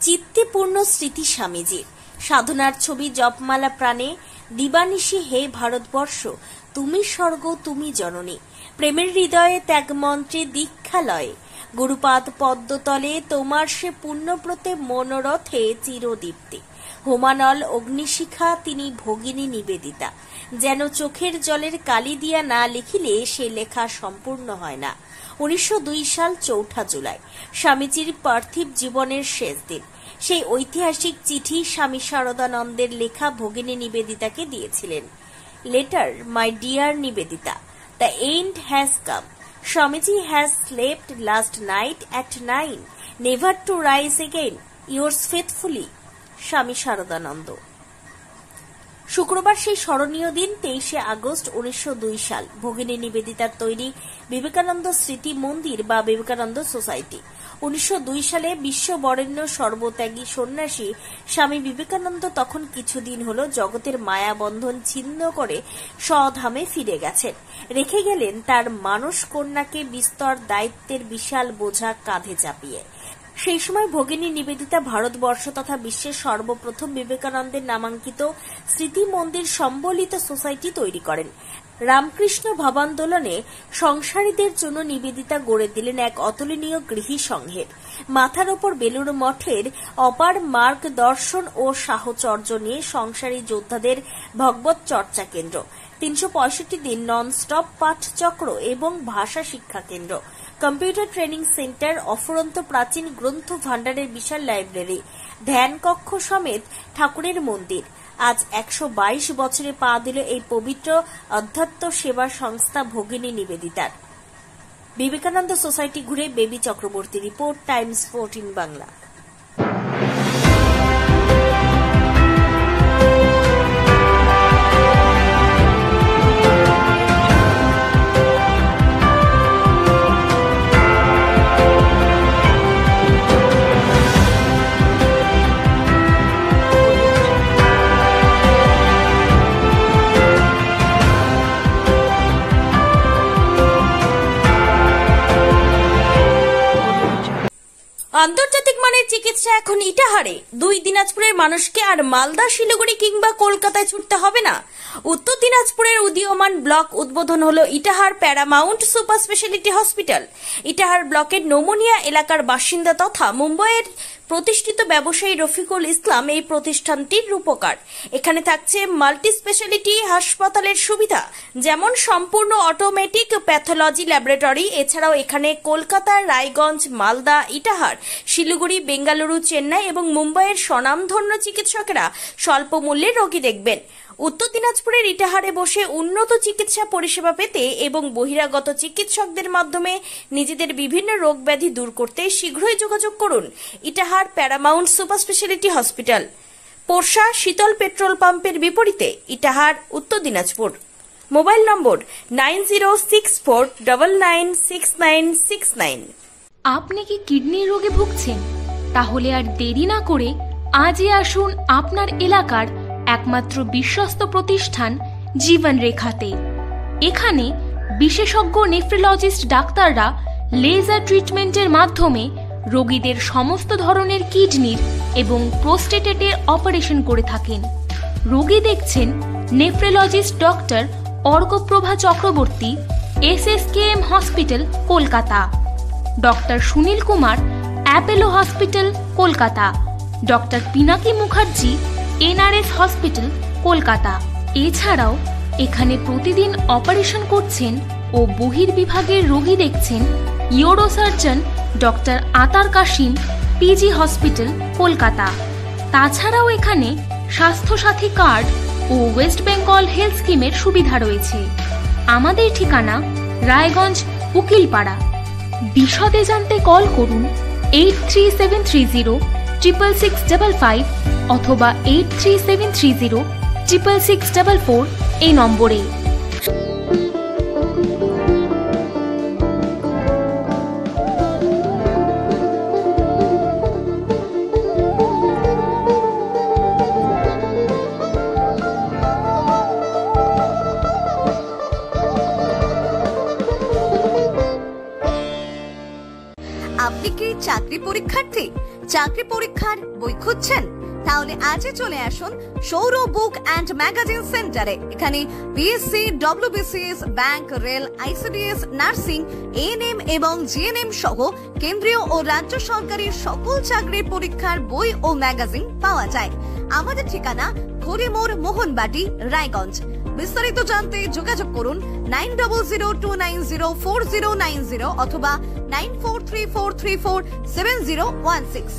চিত্তেপূর্ণ স্মৃতি স্বামীজির। সাধনার ছবি জপমালা প্রাণে, দিবানিশি হে ভারতবর্ষ, তুমি স্বর্গ তুমি জননী। প্রেমের হৃদয়ে ত্যাগমন্ত্রে দীক্ষালয়ে, গুরুপাদ পদ্মতলে তোমার সে পুণ্যব্রতে মনোরথে চিরদীপ্তি। হোমানল অগ্নিশিখা তিনি ভগিনী নিবেদিতা। যেন চোখের জলের কালি দিয়া না লিখিলে সে লেখা সম্পূর্ণ হয় না। 1902 সাল 4 জুলাই স্বামীজির পার্থিব জীবনের শেষ দিন। সেই ঐতিহাসিক চিঠি স্বামী শারদানন্দের লেখা ভগিনী নিবেদিতাকে দিয়েছিলেন। Letter, my dear Nivedita, the end has come. Swamiji has slept last night at 9, never to rise again. Yours faithfully, স্বামী শারদানন্দ। শুক্রবার সেই স্মরণীয় দিন 23 আগস্ট 1902 সাল। ভগিনী নিবেদিতার তৈরি বিবেকানন্দ স্মৃতি মন্দির বা বিবেকানন্দ সোসাইটি। 1902 সালে বিশ্ব বরেণ্য সর্বত্যাগী সন্ন্যাসী স্বামী বিবেকানন্দ তখন কিছুদিন হল জগতের মায়াবন্ধন ছিন্ন করে স্বধামে ফিরে গেছেন। রেখে গেলেন তার মানস কন্যাকে বিস্তর দায়িত্বের বিশাল বোঝা কাঁধে চাপিয়ে। সেই সময় ভগিনী নিবেদিতা ভারতবর্ষ তথা বিশ্বের সর্বপ্রথম বিবেকানন্দের নামাঙ্কিত স্মৃতি মন্দির সম্বলিত সোসাইটি তৈরি করেন। রামকৃষ্ণ ভাবান্দোলনে সংসারীদের জন্য নিবেদিতা গড়ে দিলেন এক অতুলনীয় গৃহী সংঘের। মাথার ওপর বেলুড় মঠের অপার মার্গ দর্শন ও সাহচর্য নিয়ে সংসারী যোদ্ধাদের ভগবত চর্চা কেন্দ্র, 365 দিন নন-স্টপ পাঠচক্র এবং ভাষা শিক্ষা কেন্দ্র, কম্পিউটার ট্রেনিং সেন্টার, অফুরন্ত প্রাচীন গ্রন্থ ভাণ্ডারের বিশাল লাইব্রেরি, ধ্যান কক্ষ সমেত ঠাকুরের মন্দির। আজ 122 বছরে পা দিল এই পবিত্র অধ্যাত্ম সেবা সংস্থা ভগিনী নিবেদিতার। বিবেকানন্দ সোসাইটি ঘুরে baby Chakraborty report, Times 14 Bangla. আন্তর্জাতিক মানের চিকিৎসা এখন ইটাহারে। 2 দিনাজপুরের মানুষকে আর মালদা, শিলিগুড়ি কিংবা কলকাতায় ছুটতে হবে না। উত্তর দিনাজপুরের উদীয়মান ব্লক উদ্বোধন হলো Itahar Paramount super speciality hospital. Itahar ব্লকের নোমনিয়া এলাকার বাসিন্দা তথা মুম্বাইয়ের প্রতিষ্ঠিত ব্যবসায়ী রফিকুল ইসলাম এই প্রতিষ্ঠানটির রূপকার। এখানে থাকছে মাল্টি স্পেশালিটি হাসপাতালের সুবিধা, যেমন সম্পূর্ণ অটোমেটিক প্যাথোলজি ল্যাবরেটরি। এছাড়াও এখানে কলকাতা, রায়গঞ্জ, মালদা, ইটাহার, শিলিগুড়ি, বেঙ্গালুরু, চেন্নাই এবং মুম্বাইয়ের স্বনামধন্য চিকিৎসকেরা স্বল্প মূল্যে রোগী দেখবেন। উত্তর দিনাজপুরের ইটাহারে বসে উন্নত চিকিৎসা পরিষেবা পেতে এবং বহিরাগত চিকিৎসকদের মাধ্যমে নিজেদের বিভিন্ন রোগ ব্যাধি দূর করতে শীঘ্রই যোগাযোগ করুন Itahar Paramount super speciality hospital, Porsha Sheetal petrol পাম্পের বিপরীতে, ইটাহার, উত্তর দিনাজপুর। মোবাইল নম্বর 9064996969। আপনি কি কিডনি রোগে ভুগছেন? তাহলে আর দেরি না করে আজই আসুন আপনার এলাকার একমাত্র বিশ্বস্ত প্রতিষ্ঠান জীবন রেখাতে। এখানে বিশেষজ্ঞ নেফ্রোলজিস্ট ডাক্তাররা লেজার ট্রিটমেন্টের মাধ্যমে রোগীদের সমস্ত ধরনের কিডনির এবং প্রোস্টেটের অপারেশন করে থাকেন। রোগী দেখছেন nephrologist doctor Arkaprava Chakraborty, SSKM hospital, Kolkata. Doctor Sunil Kumar, Apollo hospital, Kolkata. Doctor Pinaki Mukherjee, NRS hospital, Kolkata. এছাড়াও এখানে প্রতিদিন অপারেশন করছেন ও বহির্বিভাগের রোগী দেখছেন ইউরোসার্জন ডক্টর আতার কাশিম, PG হসপিটাল, কলকাতা। তাছাড়াও এখানে স্বাস্থ্যসাথী কার্ড ও ওয়েস্ট বেঙ্গল হেলথ স্কিমের সুবিধা রয়েছে। আমাদের ঠিকানা রায়গঞ্জ, উকিলপাড়া। বিশদে জানতে কল করুন 8373066655 অথবা 8373066644 এই নম্বরে। আপনি কি চাকরি পরীক্ষার্থী? চাকরি পরীক্ষার বই খুঁজছেন? তাহলে আজই চলে আসুন সৌর বুক অ্যান্ড ম্যাগাজিন সেন্টারে। এখানে BSc, WBCS, bank, rail, ICDS, nursing, ANM এবং জিএনএম সহ কেন্দ্রীয় ও রাজ্য সরকারের সকল চাকরির পরীক্ষার বই ও ম্যাগাজিন পাওয়া যায়। আমাদের ঠিকানা খড়িমোড়, মোহনবাটি, রায়গঞ্জ। বিস্তারিত জানতে যোগাযোগ করুন 9002904090 অথবা 9434347016।